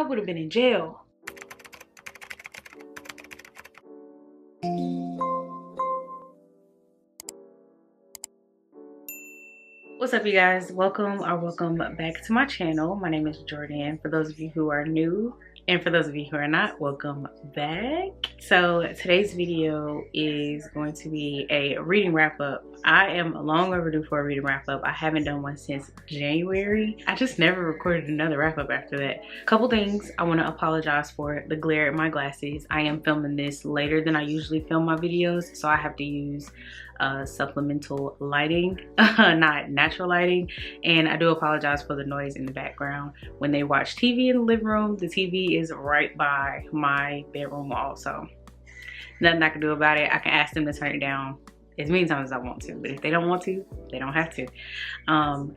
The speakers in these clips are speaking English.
would have been in jail. What's up, you guys? Welcome back to my channel. My name is Jordan. For those of you who are new, and for those of you who are not, welcome back. So today's video is going to be a reading wrap up. I am long overdue for a reading wrap up. I haven't done one since January. I just never recorded another wrap up after that. Couple things I want to apologize for: the glare in my glasses. I am filming this later than I usually film my videos, so I have to use supplemental lighting, not natural lighting. And I do apologize for the noise in the background. When they watch TV in the living room, the TV is right by my bedroom wall, so nothing I can do about it. I can ask them to turn it down as many times as I want to, but if they don't want to, they don't have to.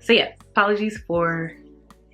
So yeah, apologies for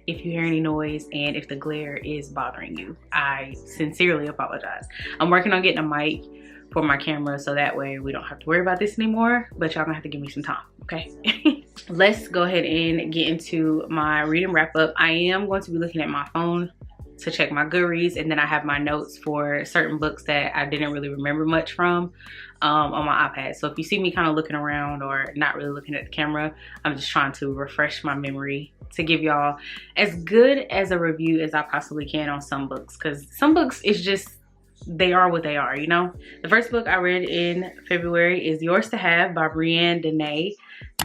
if you hear any noise and if the glare is bothering you. I sincerely apologize. I'm working on getting a mic for my camera so that way we don't have to worry about this anymore, but y'all gonna have to give me some time, okay? Let's go ahead and get into my reading wrap up. I am going to be looking at my phone to check my Goodreads, and then I have my notes for certain books that I didn't really remember much from on my iPad. So if you see me kind of looking around or not really looking at the camera, I'm just trying to refresh my memory to give y'all as good as a review as I possibly can on some books, because some books is just, they are what they are, you know? The first book I read in February is Yours to Have by Brianne Deney.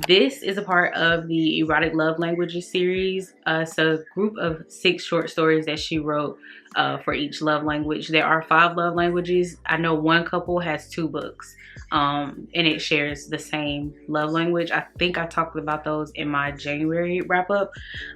This is a part of the Erotic Love Languages series. It's a group of 6 short stories that she wrote for each love language. There are 5 love languages. I know one couple has 2 books and it shares the same love language. I think I talked about those in my January wrap up.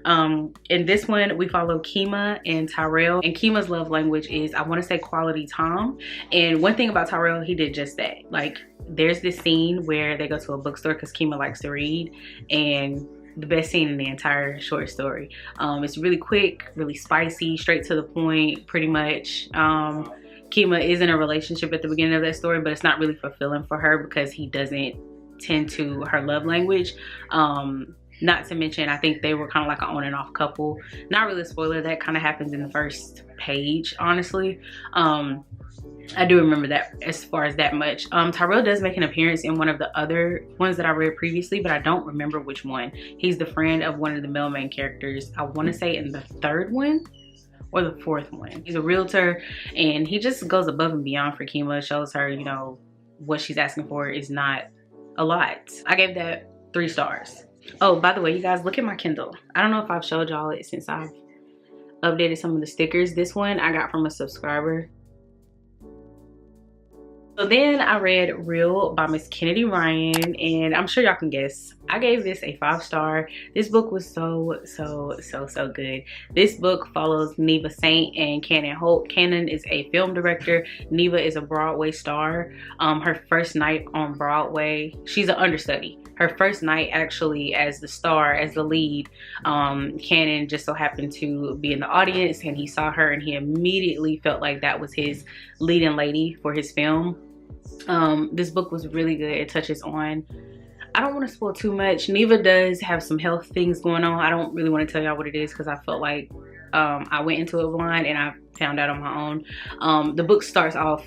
In this one, we follow Kima and Tyrell, and Kima's love language is, I want to say, quality time. And one thing about Tyrell, he did just that. Like, there's this scene where they go to a bookstore because Kima likes to read, and the best scene in the entire short story. It's really quick, really spicy, straight to the point, pretty much. Kima is in a relationship at the beginning of that story, but it's not really fulfilling for her because he doesn't tend to her love language. Not to mention, I think they were kind of like an on and off couple. Not really a spoiler, that kind of happens in the first page, honestly. I do remember that as far as that much. Tyrell does make an appearance in one of the other ones that I read previously, but I don't remember which one. He's the friend of one of the male main characters. I want to say in the 3rd one or the 4th one. He's a realtor, and he just goes above and beyond for Kima. Shows her, you know, what she's asking for is not a lot. I gave that 3 stars. Oh, by the way, you guys, look at my Kindle. I don't know if I've showed y'all it since I've updated some of the stickers. This one I got from a subscriber. So then I read Real by Miss Kennedy Ryan, and I'm sure y'all can guess, I gave this a 5-star. This book was so good. This book follows Neva Saint and Cannon Holt. Cannon is a film director. Neva is a Broadway star. Her first night on Broadway, she's an understudy. Her first night actually as the star, as the lead, Cannon just so happened to be in the audience, and he saw her and he immediately felt like that was his leading lady for his film. This book was really good. It touches on, I don't want to spoil too much. Neva does have some health things going on. I don't really want to tell y'all what it is because I felt like I went into it blind and I found out on my own. The book starts off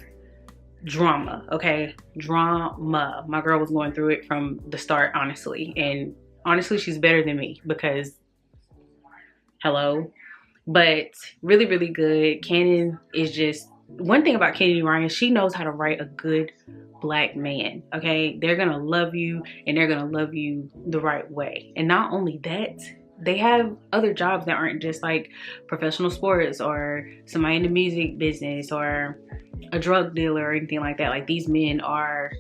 drama, okay? Drama. My girl was going through it from the start, honestly. And honestly, she's better than me because, hello. But really, really good. Cannon is just, one thing about Kennedy Ryan, she knows how to write a good Black man, okay? They're gonna love you, and they're gonna love you the right way. And not only that, they have other jobs that aren't just like professional sports or somebody in the music business or a drug dealer or anything like that. Like, these men are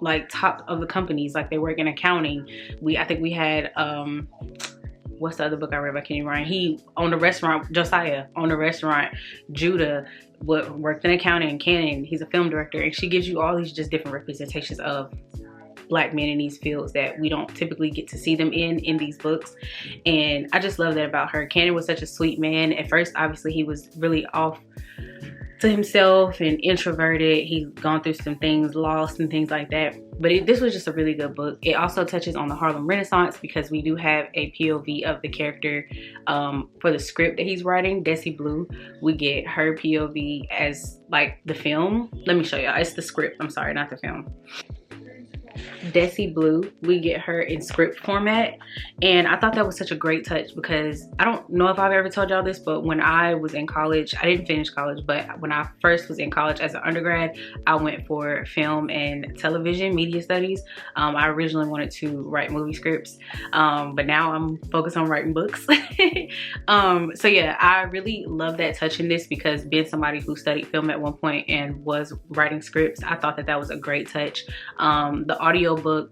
like top of the companies. Like, they work in accounting. I think we had what's the other book I read by Kennedy Ryan? He owned a restaurant. Josiah owned a restaurant. Judah worked in accounting. Cannon, he's a film director. And she gives you all these just different representations of Black men in these fields that we don't typically get to see them in these books. And I just love that about her. Cannon was such a sweet man. At first, obviously, he was really off to himself and introverted. He's gone through some things, lost and things like that. But this was just a really good book. It also touches on the Harlem Renaissance because we do have a POV of the character for the script that he's writing, Desi Blue. We get her POV as like the film. Let me show y'all. It's the script. I'm sorry, not the film. Desi Blue, we get her in script format, and I thought that was such a great touch because I don't know if I've ever told y'all this, but when I was in college, I didn't finish college, but when I first was in college as an undergrad, I went for film and television media studies. I originally wanted to write movie scripts, but now I'm focused on writing books. So yeah, I really love that touch in this because being somebody who studied film at one point and was writing scripts, I thought that that was a great touch. The audiobook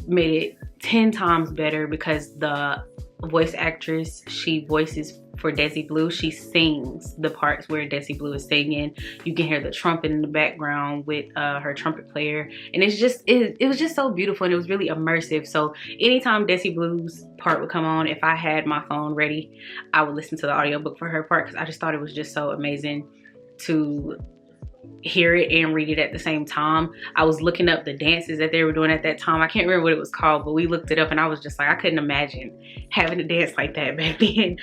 made it 10 times better because the voice actress she voices for Desi Blue, she sings the parts where Desi Blue is singing. You can hear the trumpet in the background with her trumpet player, and it was just so beautiful, and it was really immersive. So anytime Desi Blue's part would come on, if I had my phone ready, I would listen to the audiobook for her part because I just thought it was just so amazing to hear it and read it at the same time. I was looking up the dances that they were doing at that time. I can't remember what it was called, but we looked it up and I was just like, I couldn't imagine having to dance like that back then.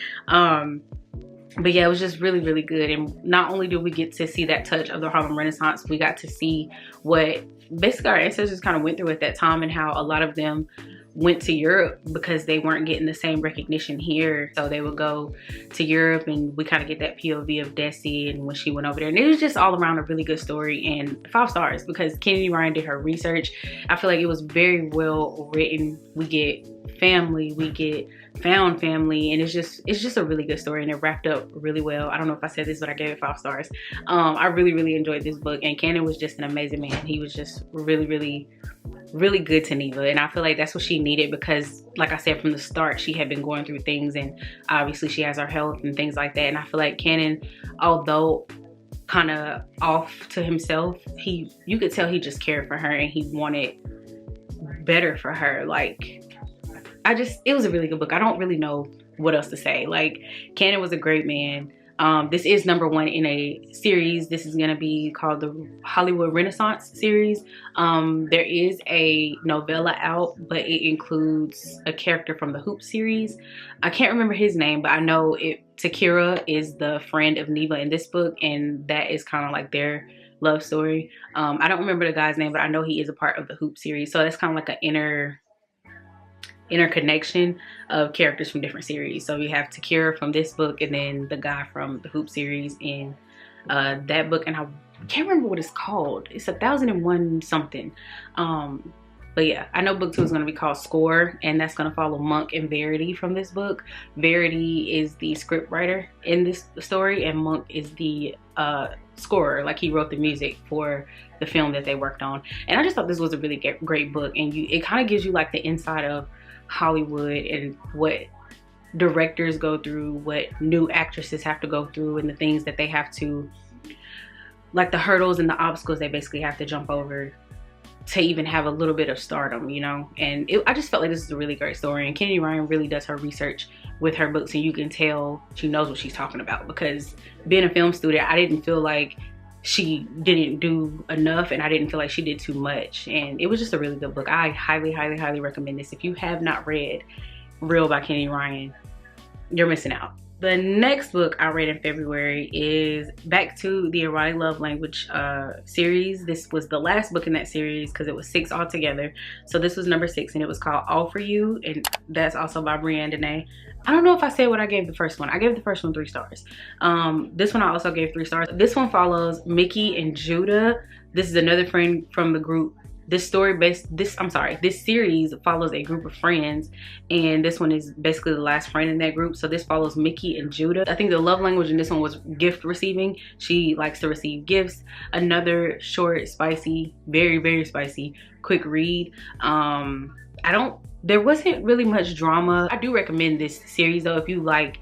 But yeah, it was just really, really good. And not only did we get to see that touch of the Harlem Renaissance, we got to see what basically our ancestors kind of went through at that time and how a lot of them went to Europe because they weren't getting the same recognition here. So they would go to Europe, and we kind of get that POV of Desi and when she went over there. And it was just all around a really good story, and 5 stars because Kennedy Ryan did her research. I feel like it was very well written. We get family, we get found family, and it's just a really good story, and it wrapped up really well. I don't know if I said this, but I gave it 5 stars. I really enjoyed this book, and Cannon was just an amazing man. He was just really good to Neva, and I feel like that's what she needed because, like I said, from the start she had been going through things, and obviously she has her health and things like that. And I feel like Cannon, although kind of off to himself, you could tell he just cared for her and he wanted better for her. Like, it was a really good book. I don't really know what else to say. Like, Cannon was a great man. This is #1 in a series. This is gonna be called the Hollywood Renaissance series. There is a novella out, but it includes a character from the Hoop series. I can't remember his name, but I know Takira is the friend of Neva in this book, and that is kind of like their love story. I don't remember the guy's name, but I know he is a part of the Hoop series. So that's kind of like an interconnection of characters from different series. So you have Takira from this book, and then the guy from the Hoop series in that book, and I can't remember what it's called. It's 1001 something. But yeah, I know book 2 is going to be called Score, and that's going to follow Monk and Verity from this book. Verity is the script writer in this story, and Monk is the scorer. Like, he wrote the music for the film that they worked on. And I just thought this was a really great book, and it kind of gives you like the inside of Hollywood and what directors go through, what new actresses have to go through, and the things that they have to, like the hurdles and the obstacles they basically have to jump over to even have a little bit of stardom, you know. And I just felt like this is a really great story, and Kennedy Ryan really does her research with her books, and you can tell she knows what she's talking about, because being a film student, I didn't feel like she didn't do enough, and I didn't feel like she did too much. And it was just a really good book. I highly recommend this. If you have not read Real by Kennedy Ryan, you're missing out. The next book I read in February is back to the Erotic Love Language series. This was the last book in that series because it was 6 altogether. So this was #6, and it was called All For You, and that's also by Brianne Dene. I don't know if I said what I gave the first one. I gave the first one 3 stars. This one I also gave 3 stars. This one follows Mickey and Judah. This is another friend from the group. This series follows a group of friends, and this one is basically the last friend in that group. So this follows Mickey and Judah. I think the love language in this one was gift receiving. She likes to receive gifts. Another short, spicy, very spicy, quick read. There wasn't really much drama. I do recommend this series though if you like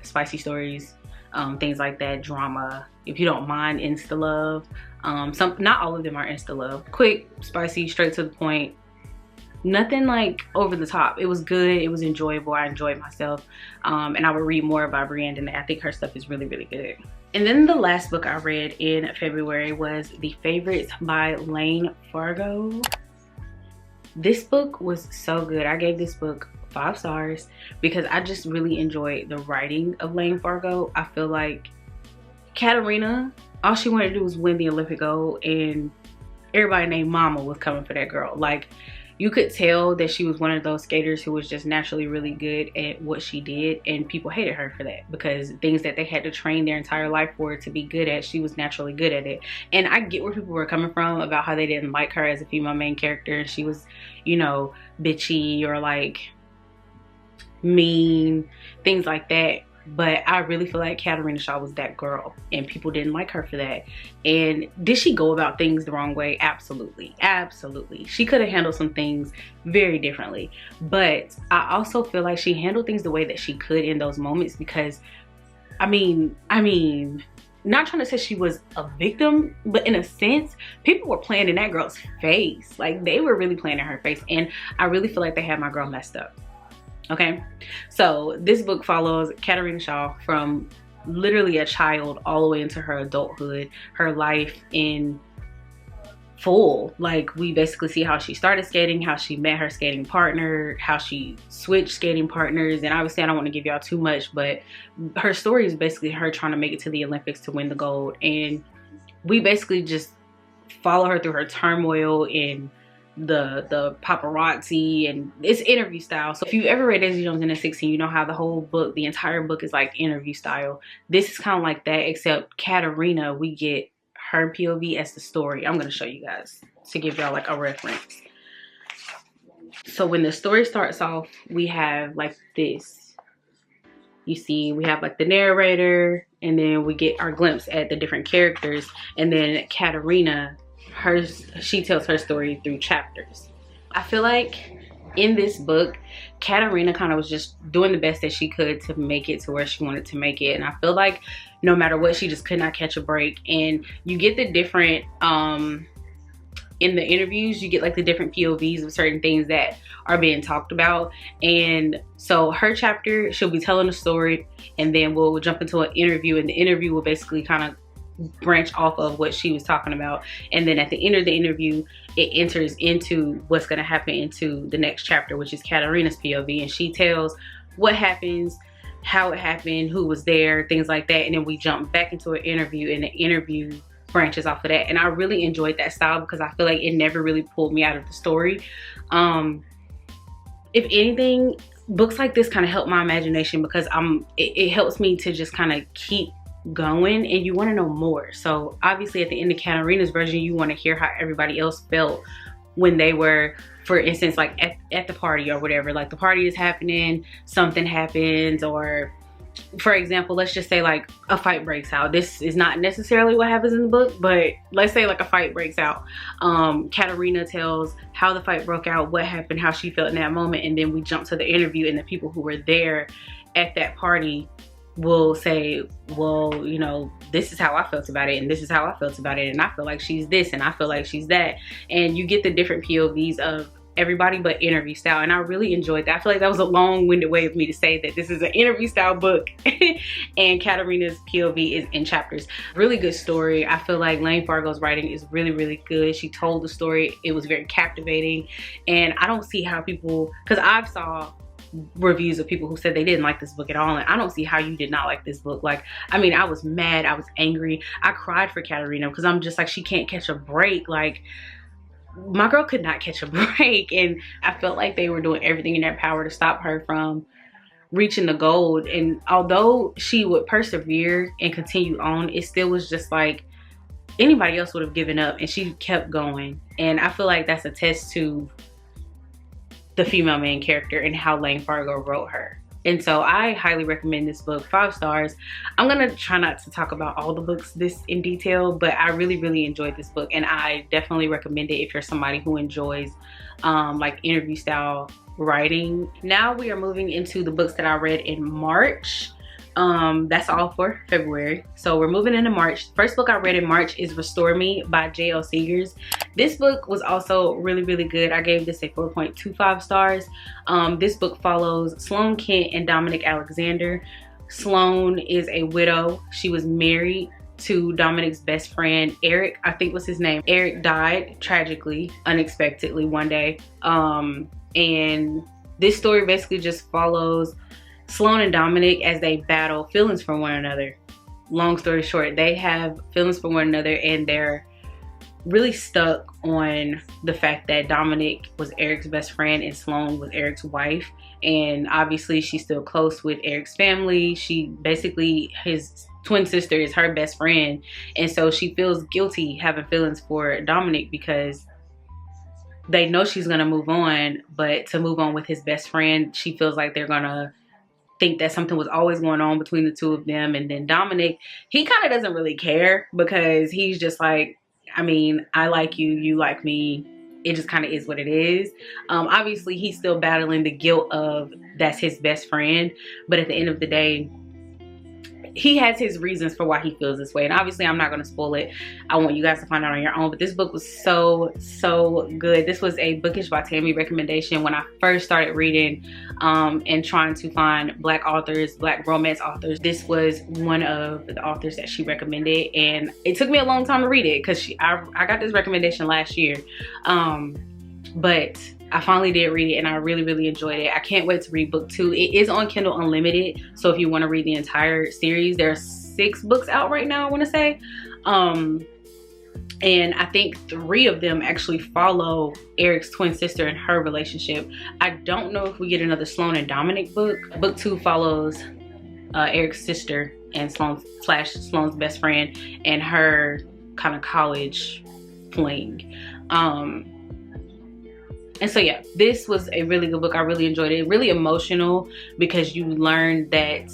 spicy stories, things like that, drama. If you don't mind insta love. Not all of them are insta love. Quick, spicy, straight to the point. Nothing like over the top. It was good, it was enjoyable, I enjoyed myself. And I would read more by Brienne, and I think her stuff is really, really good. And then the last book I read in February was The Favorites by Lane Fargo. This book was so good. I gave this book 5 stars because I just really enjoyed the writing of Lane Fargo. I feel like Katarina, all she wanted to do was win the Olympic gold, and everybody named Mama was coming for that girl. Like, you could tell that she was one of those skaters who was just naturally really good at what she did, and people hated her for that because things that they had to train their entire life for to be good at, she was naturally good at it. And I get where people were coming from about how they didn't like her as a female main character, and she was, you know, bitchy or like mean, things like that. But I really feel like Katarina Shaw was that girl, and people didn't like her for that. And did she go about things the wrong way? Absolutely, absolutely. She could have handled some things very differently, but I also feel like she handled things the way that she could in those moments, because I mean, not trying to say she was a victim, but in a sense, people were playing in that girl's face. Like, they were really playing in her face, and I really feel like they had my girl messed up. Okay, so this book follows Katarina Shaw from literally a child all the way into her adulthood, her life in full. Like, we basically see how she started skating, how she met her skating partner, how she switched skating partners, and obviously I don't want to give y'all too much, but her story is basically her trying to make it to the Olympics to win the gold. And we basically just follow her through her turmoil in the paparazzi, and it's interview style. So if you've ever read Daisy Jones and the 16, you know how the whole book, the entire book, is like interview style. This is kind of like that, except Katarina, we get her POV as the story. I'm going to show you guys to give y'all like a reference. So when the story starts off, we have like this. You see, we have like the narrator, and then we get our glimpse at the different characters, and then Katarina, she tells her story through chapters. I feel like in this book, Katarina kind of was just doing the best that she could to make it to where she wanted to make it. And I feel like no matter what, she just could not catch a break. And you get the different, in the interviews, you get like the different POVs of certain things that are being talked about. And so her chapter, she'll be telling a story, and then we'll jump into an interview, and the interview will basically kind of branch off of what she was talking about. And then at the end of the interview, it enters into what's going to happen into the next chapter, which is Katarina's POV, and she tells what happens, how it happened, who was there, things like that. And then we jump back into an interview, and the interview branches off of that. And I really enjoyed that style because I feel like it never really pulled me out of the story. If anything, books like this kind of help my imagination, because it helps me to just kind of keep going, and you want to know more. So obviously at the end of Katarina's version, you want to hear how everybody else felt when they were, for instance, like at the party or whatever. Like, the party is happening, something happens, or for example, let's just say like a fight breaks out. This is not necessarily what happens in the book, but let's say like a fight breaks out. Katarina tells how the fight broke out, what happened, how she felt in that moment, and then we jump to the interview, and the people who were there at that party will say, well, you know, this is how I felt about it, and this is how I felt about it, and I feel like she's this, and I feel like she's that. And you get the different POVs of everybody, but interview style. And I really enjoyed that. I feel like that was a long-winded way of me to say that this is an interview style book and Katarina's POV is in chapters. Really good story. I feel like Lane Fargo's writing is really, really good. She told the story. It was very captivating, and I don't see how people, because I've saw reviews of people who said they didn't like this book at all, and I don't see how you did not like this book. Like, I mean, I was mad, I was angry, I cried for Katarina, because I'm just like, she can't catch a break. Like, my girl could not catch a break, and I felt like they were doing everything in their power to stop her from reaching the gold. And although she would persevere and continue on, it still was just like anybody else would have given up, and she kept going. And I feel like that's a test to the female main character and how Lane Fargo wrote her. And so I highly recommend this book, 5 stars. I'm gonna try not to talk about all the books this in detail, but I really, really enjoyed this book, and I definitely recommend it if you're somebody who enjoys like interview style writing. Now we are moving into the books that I read in March. That's all for February. So we're moving into March. First book I read in March is Restore Me by J.L. Seegers. This book was also really, really good. I gave this a 4.25 stars. This book follows Sloane Kent and Dominic Alexander. Sloane is a widow. She was married to Dominic's best friend, Eric, I think was his name. Eric died tragically, unexpectedly one day. And this story basically just follows Sloane and Dominic as they battle feelings for one another. Long story short, they have feelings for one another and they're really stuck on the fact that Dominic was Eric's best friend and Sloane was Eric's wife. And obviously she's still close with Eric's family. She basically, his twin sister is her best friend. And so she feels guilty having feelings for Dominic because they know she's gonna move on, but to move on with his best friend, she feels like they're gonna think that something was always going on between the two of them. And then Dominic, he kind of doesn't really care because he's just like, I mean, I like you, you like me. It just kind of is what it is. Obviously, he's still battling the guilt of that's his best friend. But at the end of the day, he has his reasons for why he feels this way. And obviously, I'm not going to spoil it. I want you guys to find out on your own. But this book was so, so good. This was a Bookish by Tammy recommendation when I first started reading and trying to find Black authors, Black romance authors. This was one of the authors that she recommended. And it took me a long time to read it because I got this recommendation last year. But I finally did read it and I really, really enjoyed it. I can't wait to read book 2. It is on Kindle Unlimited. So if you want to read the entire series, there are 6 books out right now, I want to say. And I think 3 of them actually follow Eric's twin sister and her relationship. I don't know if we get another Sloane and Dominic book. Book 2 follows Eric's sister and Sloane's best friend and her kind of college fling. And so yeah, this was a really good book. I really enjoyed it. Really emotional because you learn that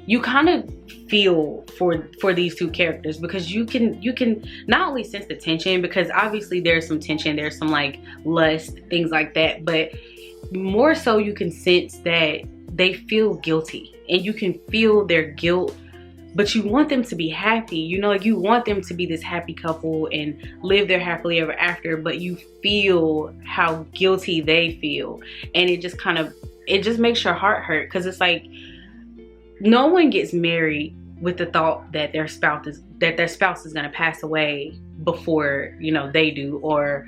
you kind of feel for these 2 characters because you can not only sense the tension, because obviously there's some tension, there's some like lust, things like that, but more so you can sense that they feel guilty and you can feel their guilt. But you want them to be happy, you know, like you want them to be this happy couple and live their happily ever after, but you feel how guilty they feel. And it just makes your heart hurt because it's like no one gets married with the thought that their spouse is gonna pass away before, you know, they do, or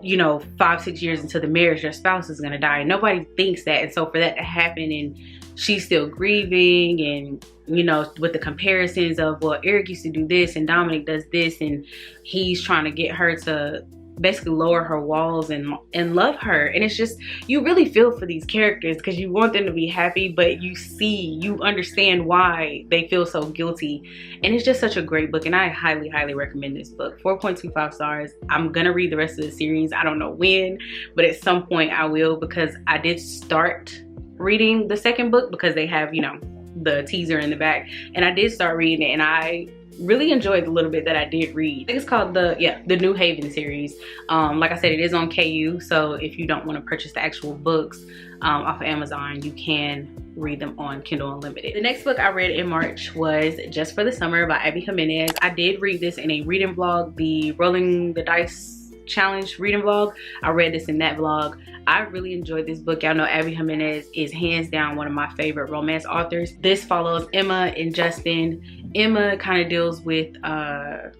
you know, 5-6 years into the marriage, their spouse is gonna die. Nobody thinks that. And so for that to happen and she's still grieving and, you know, with the comparisons of, well, Eric used to do this and Dominic does this and he's trying to get her to basically lower her walls and love her. And it's just, you really feel for these characters because you want them to be happy, but you understand why they feel so guilty. And it's just such a great book and I highly, highly recommend this book. 4.25 stars. I'm gonna read the rest of the series. I don't know when, but at some point I will, because I did start reading the second book because they have, you know, the teaser in the back, and I did start reading it and I really enjoyed the little bit that I did read. I think it's called the New Haven series. Like I said, it is on KU, so if you don't want to purchase the actual books off of Amazon, you can read them on Kindle Unlimited. The next book I read in March was Just for the Summer by Abby Jimenez. I did read this in a reading vlog, the Rolling the Dice Challenge reading vlog. I read this in that vlog. I really enjoyed this book. Y'all know Abby Jimenez is hands down one of my favorite romance authors. This follows Emma and Justin. Emma kind of deals with I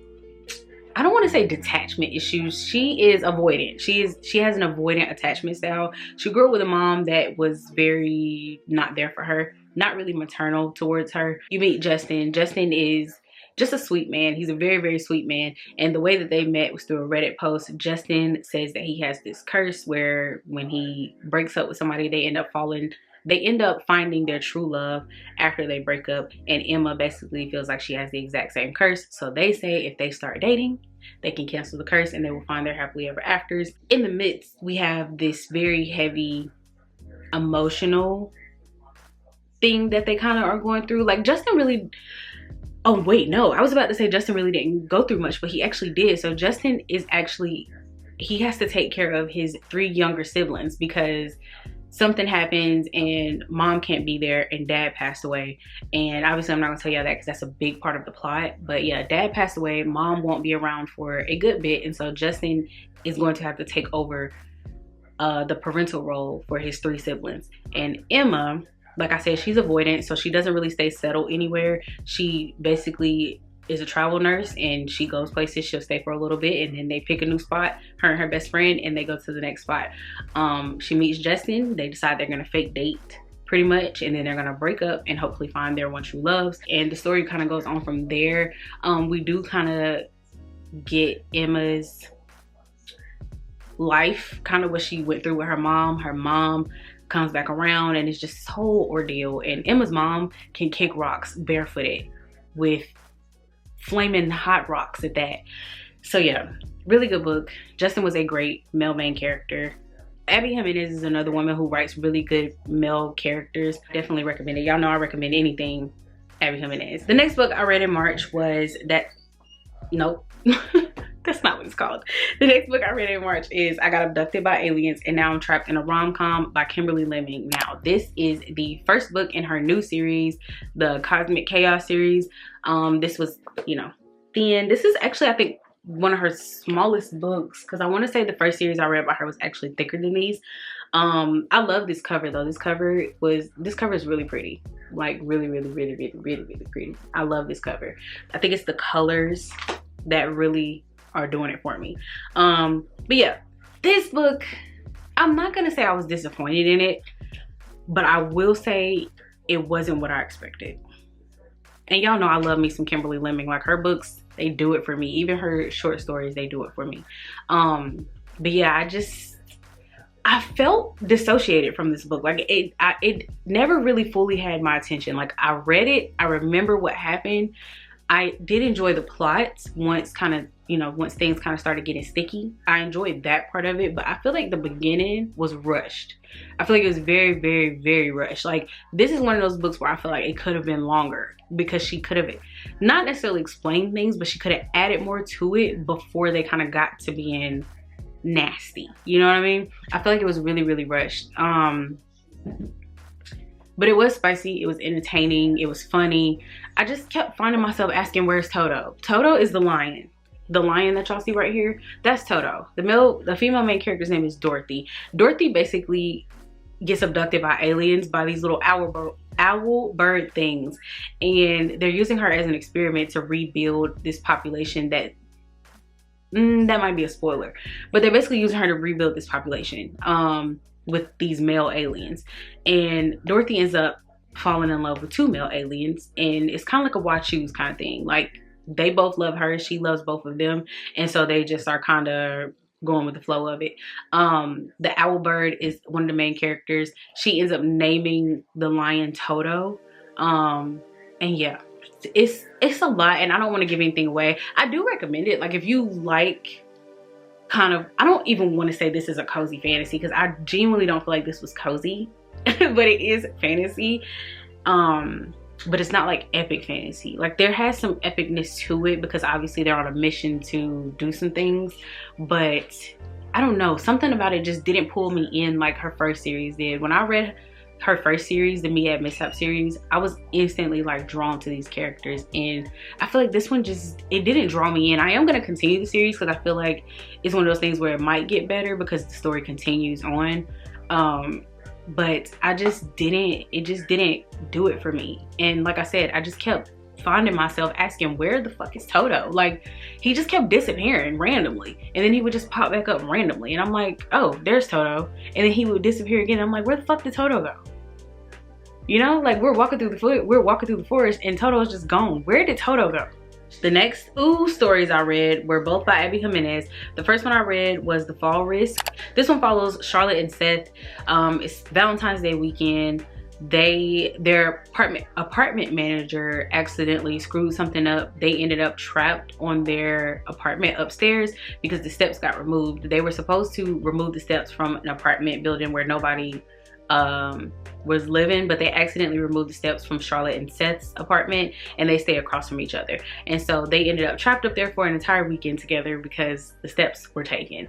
don't want to say detachment issues. She is avoidant. She has an avoidant attachment style. She grew up with a mom that was very not there for her, not really maternal towards her. You meet Justin. Justin is just a sweet man. He's a very, very sweet man. And the way that they met was through a Reddit post. Justin says that he has this curse where when he breaks up with somebody, they end up finding their true love after they break up. And Emma basically feels like she has the exact same curse. So they say if they start dating, they can cancel the curse and they will find their happily ever afters. In the midst, we have this very heavy emotional thing that they kind of are going through. Like Justin really... Oh, wait, no. I was about to say Justin really didn't go through much, but he actually did. So Justin is actually... He has to take care of his 3 younger siblings because something happens and mom can't be there and dad passed away. And obviously I'm not gonna tell y'all that because that's a big part of the plot. But yeah, dad passed away, mom won't be around for a good bit, and so Justin is going to have to take over the parental role for his 3 siblings. And Emma, like I said, she's avoidant, so she doesn't really stay settled anywhere. She basically is a travel nurse, and she goes places. She'll stay for a little bit and then they pick a new spot, her and her best friend, and they go to the next spot. She meets Justin. They decide they're gonna fake date pretty much, and then they're gonna break up and hopefully find their one true loves. And the story kind of goes on from there. We do kind of get Emma's life, kind of what she went through with her mom. Her mom comes back around and it's just this whole ordeal. And Emma's mom can kick rocks barefooted, with flaming hot rocks at that. So yeah, really good book. Justin was a great male main character. Abby Jimenez is another woman who writes really good male characters. Definitely recommend it. Y'all know I recommend anything Abby Jimenez. The next book I read in March was nope. That's not what it's called. The next book I read in March is I Got Abducted by Aliens and Now I'm Trapped in a Rom-Com by Kimberly Lemming. Now, this is the first book in her new series, the Cosmic Chaos series. This was, thin. This is actually, I think, one of her smallest books, because I want to say the first series I read by her was actually thicker than these. I love this cover though. This cover is really pretty. Like really pretty. I love this cover. I think it's the colors that really are doing it for me. But yeah, this book, I'm not gonna say I was disappointed in it, but I will say it wasn't what I expected. And y'all know I love me some Kimberly Lemming. Like, her books, they do it for me. Even her short stories, they do it for me. But yeah, I felt dissociated from this book. Like, it never really fully had my attention. Like, I read it, I remember what happened. I did enjoy the plot once things kind of started getting sticky. I enjoyed that part of it, but I feel like the beginning was rushed. I feel like it was very rushed. Like, this is one of those books where I feel like it could have been longer, because she could have not necessarily explained things, but she could have added more to it before they kind of got to being nasty. You know what I mean? I feel like it was really rushed. But it was spicy, it was entertaining, it was funny. I just kept finding myself asking, where's Toto? Toto is the lion. The lion that y'all see right here, that's Toto. The female main character's name is Dorothy. Dorothy basically gets abducted by aliens, by these little owl bird things. And they're using her as an experiment to rebuild this population that might be a spoiler. But they're basically using her to rebuild this population. With these male aliens, and Dorothy ends up falling in love with 2 male aliens, and it's kind of like a watch choose kind of thing. Like, they both love her, she loves both of them, and so they just are kind of going with the flow of it. The owl bird is one of the main characters. She ends up naming the lion Toto. And yeah, it's a lot, and I don't want to give anything away. I do recommend it. Like, if you like I don't even want to say this is a cozy fantasy, because I genuinely don't feel like this was cozy. But it is fantasy. But it's not like epic fantasy. Like, there has some epicness to it, because obviously they're on a mission to do some things. But I don't know, something about it just didn't pull me in like her first series did. When I read her first series, the Me at Mishap series, I was instantly like drawn to these characters, and I feel like this one it didn't draw me in. I am going to continue the series, because I feel like it's one of those things where it might get better because the story continues on. But it just didn't do it for me. And like I said, I just kept finding myself asking, where the fuck is Toto? Like, he just kept disappearing randomly, and then he would just pop back up randomly, and I'm like, oh, there's Toto. And then he would disappear again. I'm like, where the fuck did Toto go? You know, like, we're walking through the forest and Toto is just gone. Where did Toto go? The next stories I read were both by Abby Jimenez. The first one I read was The Fall Risk. This one follows Charlotte and Seth. It's Valentine's Day weekend. Their apartment manager accidentally screwed something up. They ended up trapped on their apartment upstairs because the steps got removed. They were supposed to remove the steps from an apartment building where nobody was living, but they accidentally removed the steps from Charlotte and Seth's apartment, and they stay across from each other. And so they ended up trapped up there for an entire weekend together because the steps were taken.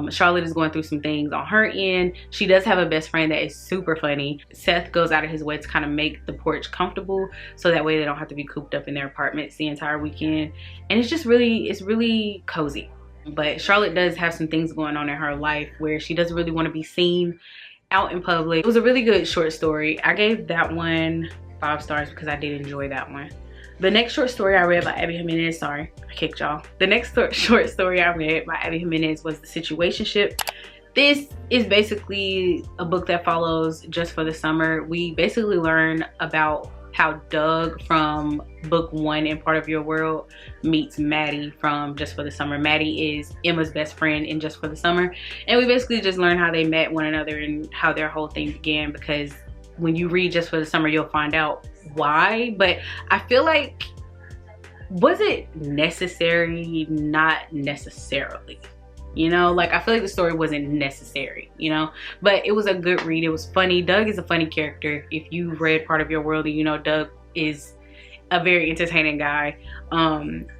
Charlotte is going through some things on her end. She does have a best friend that is super funny. Seth goes out of his way to kind of make the porch comfortable so that way they don't have to be cooped up in their apartments the entire weekend. And it's just really, it's really cozy. But Charlotte does have some things going on in her life where she doesn't really want to be seen out in public. It was a really good short story. I gave that one 5 stars because I did enjoy that one. The next short story I read by Abby Jimenez, sorry, I kicked y'all. The next short story I read by Abby Jimenez was The Situationship. This is basically a book that follows Just for the Summer. We basically learn about how Doug from book 1 in Part of Your World meets Maddie from Just for the Summer. Maddie is Emma's best friend in Just for the Summer. And we basically just learn how they met one another and how their whole thing began, because when you read Just for the Summer, you'll find out why. But I feel like, was it necessary? Not necessarily. You know, like, I feel like the story wasn't necessary, you know, but it was a good read. It was funny. Doug is a funny character. If you read Part of Your World, you know Doug is a very entertaining guy.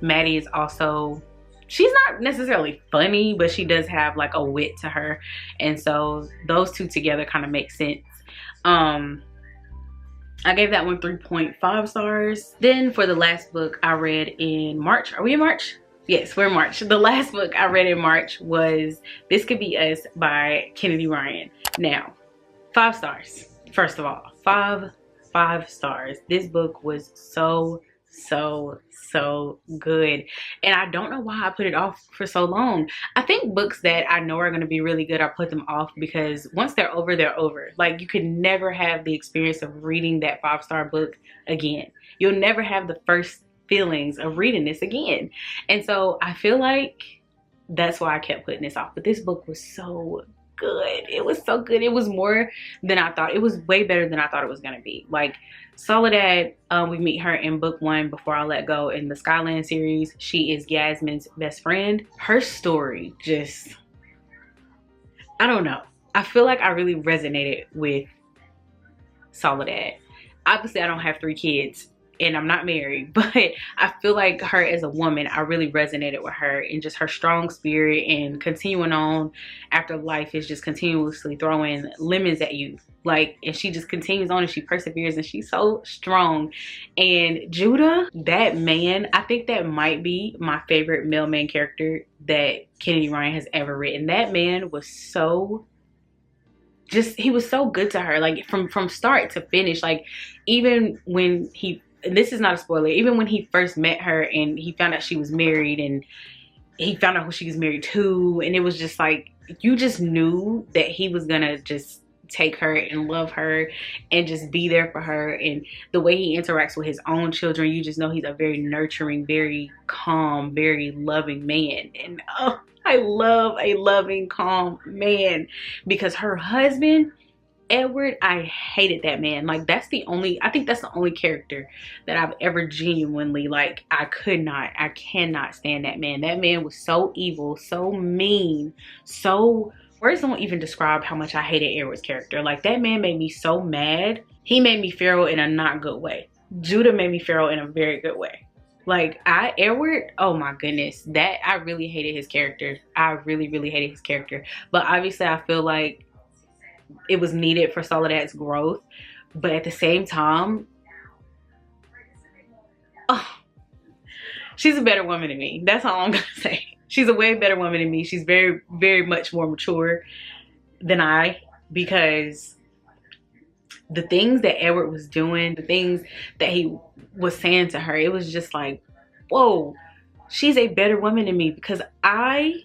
Maddie is also, she's not necessarily funny, but she does have like a wit to her. And so those two together kind of make sense. I gave that one 3.5 stars. Then for the last book I read in March, are we in March? Yes, we're in March. The last book I read in March was This Could Be Us by Kennedy Ryan. Now, 5 stars. First of all, five stars. This book was so good. And I don't know why I put it off for so long. I think books that I know are going to be really good, I put them off because once they're over, they're over. Like, you could never have the experience of reading that 5-star book again. You'll never have the first feelings of reading this again. And so I feel like that's why I kept putting this off. But this book was so good. It was so good. It was more than I thought. It was way better than I thought it was going to be. Like, Soledad, we meet her in book 1, Before I Let Go, in the Skyland series. She is Yasmin's best friend. Her story just, I don't know. I feel like I really resonated with Soledad. Obviously, I don't have 3 kids and I'm not married, but I feel like her as a woman, I really resonated with her and just her strong spirit and continuing on after life is just continuously throwing lemons at you. Like, and she just continues on and she perseveres and she's so strong. And Judah, that man, I think that might be my favorite male main character that Kennedy Ryan has ever written. That man was so, just, he was so good to her, like from start to finish. Like, even when he, and this is not a spoiler, even when he first met her and he found out she was married and he found out who she was married to, and it was just like, you just knew that he was gonna just take her and love her and just be there for her. And the way he interacts with his own children, you just know he's a very nurturing, very calm, very loving man. And oh, I love a loving, calm man, because her husband, Edward, I hated that man. Like, that's the only, I think that's the only character that I've ever genuinely, like, I cannot stand that man. That man was so evil, so mean, so, words don't even describe how much I hated Edward's character. Like, that man made me so mad. He made me feral in a not good way. Judah made me feral in a very good way. Like, Edward, oh my goodness, that, I really hated his character. I really hated his character. But obviously I feel like it was needed for Soledad's growth. But at the same time, oh, she's a better woman than me. That's all I'm gonna say. She's a way better woman than me. She's very much more mature than I, because the things that Edward was doing, the things that he was saying to her, it was just like, whoa, she's a better woman than me, because I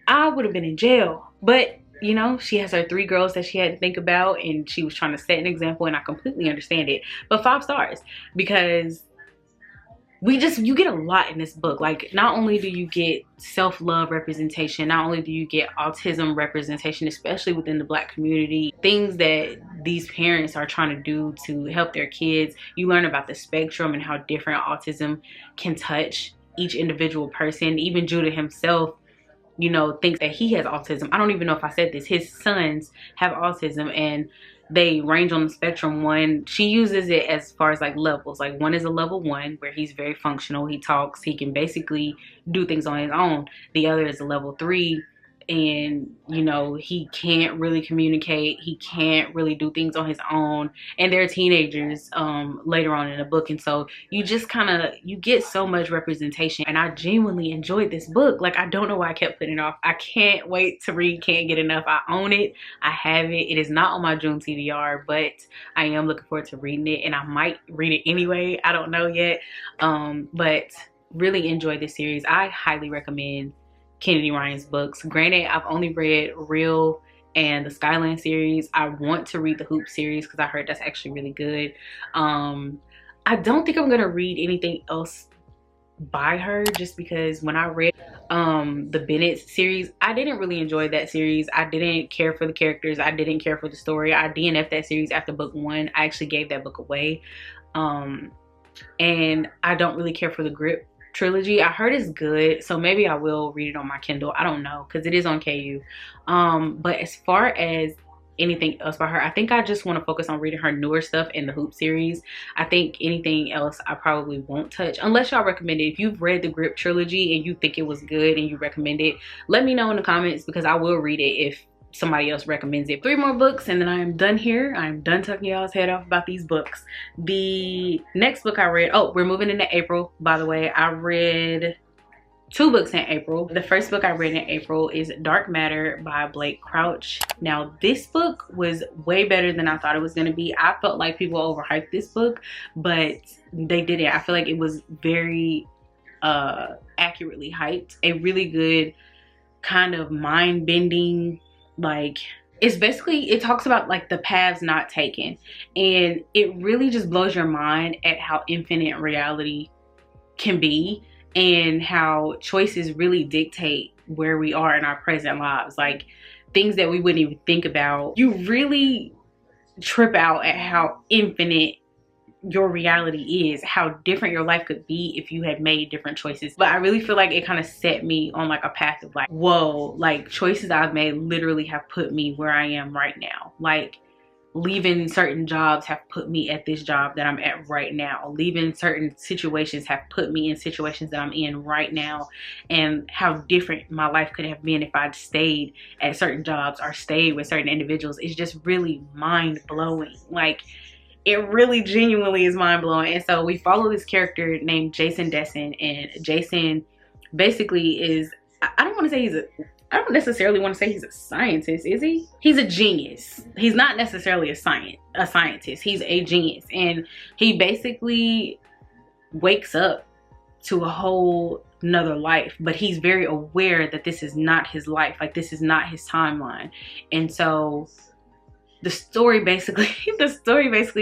would have been in jail. But you know, she has her 3 girls that she had to think about, and she was trying to set an example, and I completely understand it. But 5 stars, because you get a lot in this book. Like, not only do you get self-love representation, not only do you get autism representation, especially within the Black community, things that these parents are trying to do to help their kids. You learn about the spectrum and how different autism can touch each individual person. Even Judah himself you know, thinks that he has autism. I don't even know if I said this. His sons have autism, and they range on the spectrum. One, she uses it as far as like levels. Like one is a level 1 where he's very functional. He talks. He can basically do things on his own. The other is a level 3, and you know, he can't really communicate. He can't really do things on his own, and they're teenagers later on in the book. And so you just kind of, you get so much representation, and I genuinely enjoyed this book. Like, I don't know why I kept putting it off. I can't wait to read, can't get enough. I own it, I have it. It is not on my June TBR, but I am looking forward to reading it, and I might read it anyway. I don't know yet. But really enjoyed this series. I highly recommend Kennedy Ryan's books. Granted, I've only read Real and the Skyland series. I want to read the Hoop series because I heard that's actually really good. I don't think I'm gonna read anything else by her, just because when I read the Bennett series, I didn't really enjoy that series. I didn't care for the characters. I didn't care for the story. I DNF'd that series after book 1. I actually gave that book away. And I don't really care for the Grip trilogy. I heard it's good, so maybe I will read it on my Kindle. I don't know, because it is on KU. But as far as anything else by her, I think I just want to focus on reading her newer stuff in the Hoop series. I think anything else I probably won't touch unless y'all recommend it. If you've read the Grip trilogy and you think it was good and you recommend it, let me know in the comments, because I will read it if somebody else recommends it. 3 more books and then I am done here. I'm done tucking y'all's head off about these books. The next book I read, oh, we're moving into April, by the way. I read 2 books in April. The first book I read in April is Dark Matter by Blake Crouch. Now, this book was way better than I thought it was going to be. I felt like people overhyped this book, but they didn't. I feel like it was very accurately hyped. A really good kind of mind-bending, like, it's basically, it talks about like the paths not taken, and it really just blows your mind at how infinite reality can be and how choices really dictate where we are in our present lives. Like, things that we wouldn't even think about, you really trip out at how infinite your reality is, how different your life could be if you had made different choices. But I really feel like it kind of set me on like a path of like, whoa, like choices I've made literally have put me where I am right now. Like, leaving certain jobs have put me at this job that I'm at right now. Leaving certain situations have put me in situations that I'm in right now, and how different my life could have been if I'd stayed at certain jobs or stayed with certain individuals. It's just really mind-blowing. Like, it really genuinely is mind-blowing. And so we follow this character named Jason Desson, and Jason basically is, I don't necessarily want to say he's a scientist, is he? He's a genius. He's not necessarily a scientist. He's a genius. And he basically wakes up to a whole another life, but he's very aware that this is not his life. Like, this is not his timeline. And so the story basically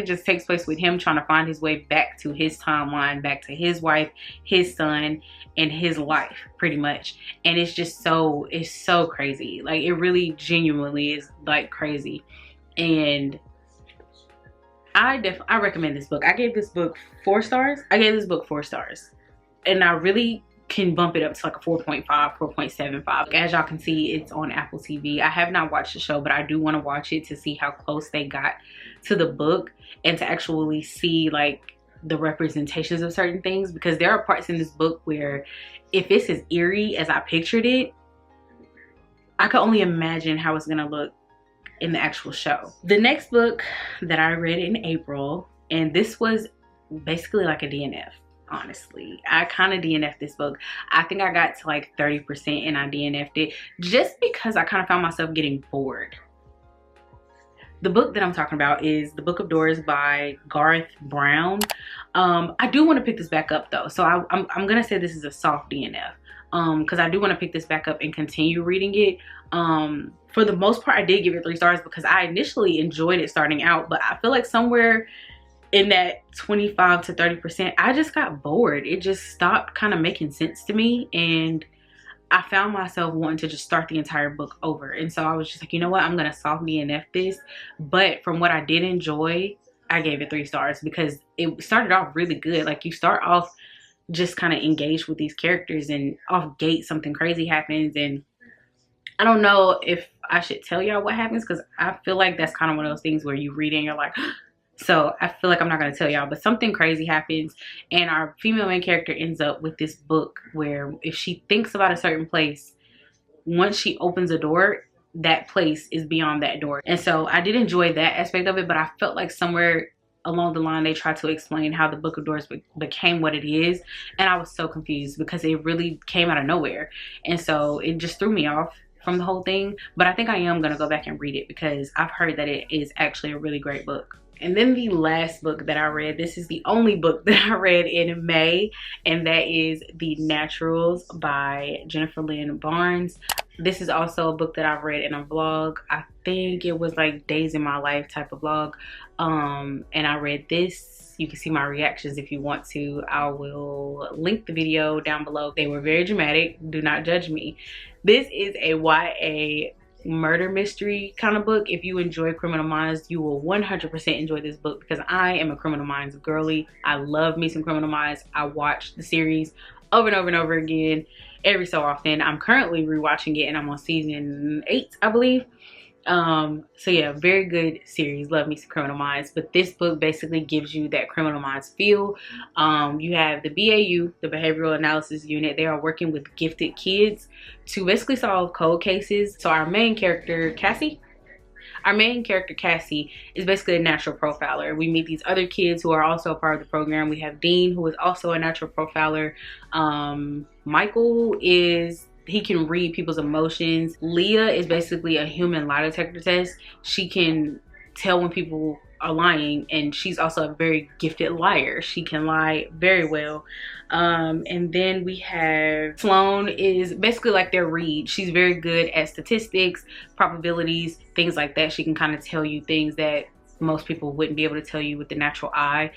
just takes place with him trying to find his way back to his timeline, back to his wife, his son, and his life, pretty much. And it's just so, it's so crazy. Like, it really genuinely is like crazy. And I recommend this book. I gave this book 4 stars. And I really can bump it up to like a 4.5, 4.75. As y'all can see, it's on Apple TV. I have not watched the show, but I do want to watch it to see how close they got to the book and to actually see like the representations of certain things, because there are parts in this book where if it's as eerie as I pictured it, I could only imagine how it's gonna look in the actual show. The next book that I read in April, and this was basically like a DNF. Honestly, I kind of DNF'd this book. I think I got to like 30% and I DNF'd it just because I kind of found myself getting bored. The book that I'm talking about is The Book of Doors by Garth Brown. I do want to pick this back up though, so I'm gonna say this is a soft DNF because I do want to pick this back up and continue reading it. For the most part, I did give it 3 stars because I initially enjoyed it starting out, but I feel like somewhere in that 25 to 30%, I just got bored. It just stopped kind of making sense to me, and I found myself wanting to just start the entire book over. And so I was just like, you know what, I'm gonna soft DNF this. But from what I did enjoy, I gave it 3 stars because it started off really good. Like, you start off just kind of engaged with these characters, and off gate something crazy happens, and I don't know if I should tell y'all what happens, because I feel like that's kind of one of those things where you read it and you're like, so I feel like I'm not going to tell y'all, but something crazy happens and our female main character ends up with this book where if she thinks about a certain place, once she opens a door, that place is beyond that door. And so I did enjoy that aspect of it, but I felt like somewhere along the line they tried to explain how the Book of Doors became what it is, and I was so confused because it really came out of nowhere, and so it just threw me off from the whole thing. But I think I am gonna go back and read it because I've heard that it is actually a really great book. And then the last book that I read, this is the only book that I read in May, and that is The Naturals by Jennifer Lynn Barnes. This is also a book that I've read in a vlog. I think it was like Days in My Life type of vlog. And I read this. You can see my reactions if you want to. I will link the video down below. They were very dramatic. Do not judge me. This is a YA murder mystery kind of book. If you enjoy Criminal Minds, you will 100% enjoy this book because I am a Criminal Minds girly. I love me some Criminal Minds. I watch the series over and over and over again every so often. I'm currently rewatching it and I'm on season 8, I believe. So yeah, very good series. Love me some Criminal Minds. But this book basically gives you that Criminal Minds feel. You have the BAU, the Behavioral Analysis Unit. They are working with gifted kids to basically solve cold cases. So our main character, Cassie, is basically a natural profiler. We meet these other kids who are also a part of the program. We have Dean, who is also a natural profiler. Michael he can read people's emotions. Leah is basically a human lie detector test. She can tell when people are lying, and she's also a very gifted liar. She can lie very well. And then we have Sloan, is basically like their read. She's very good at statistics, probabilities, things like that. She can kind of tell you things that most people wouldn't be able to tell you with the natural eye.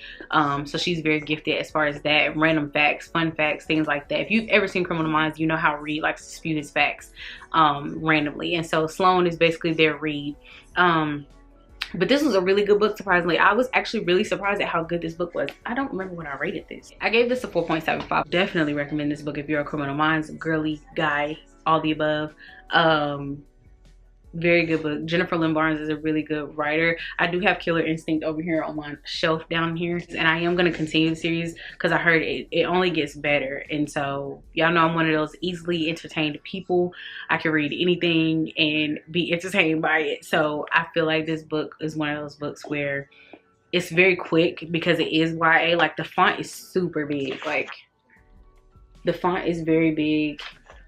So she's very gifted as far as that. Random facts, fun facts, things like that. If you've ever seen Criminal Minds, you know how Reed likes to spew his facts randomly. And so Sloan is basically their read. But this was a really good book, surprisingly. I was actually really surprised at how good this book was. I don't remember when I rated this. I gave this a 4.75. Definitely recommend this book if you're a Criminal Minds girly, guy, all the above. Very good book. Jennifer Lynn Barnes is a really good writer. I do have Killer Instinct over here on my shelf down here, and I am going to continue the series because I heard it only gets better. And so y'all know I'm one of those easily entertained people. I can read anything and be entertained by it. So I feel like this book is one of those books where it's very quick because it is YA. Like, the font is super big. Like, the font is very big.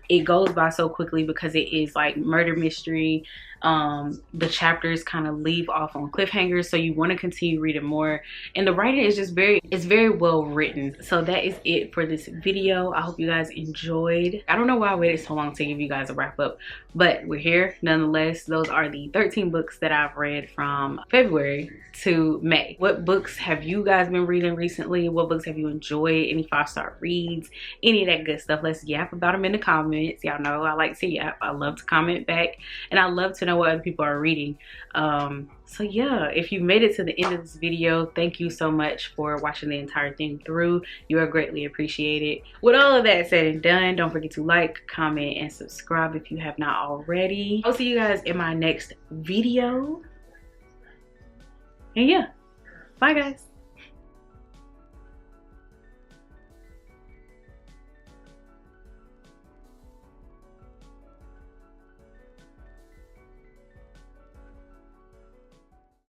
It goes by so quickly because it is like murder mystery. The chapters kind of leave off on cliffhangers, so you want to continue reading more. And the writing is just very well written. So that is it for this video. I hope you guys enjoyed. I don't know why I waited so long to give you guys a wrap up, but we're here nonetheless. Those are the 13 books that I've read from February to May. What books have you guys been reading recently? What books have you enjoyed? Any 5-star reads? Any of that good stuff? Let's yap about them in the comments. Y'all know I like to yap. I love to comment back, and I love to know what other people are reading. So yeah, if you made it to the end of this video, thank you so much for watching the entire thing through. You are greatly appreciated. With all of that said and done, don't forget to like, comment, and subscribe if you have not already. I'll see you guys in my next video. And yeah, bye guys.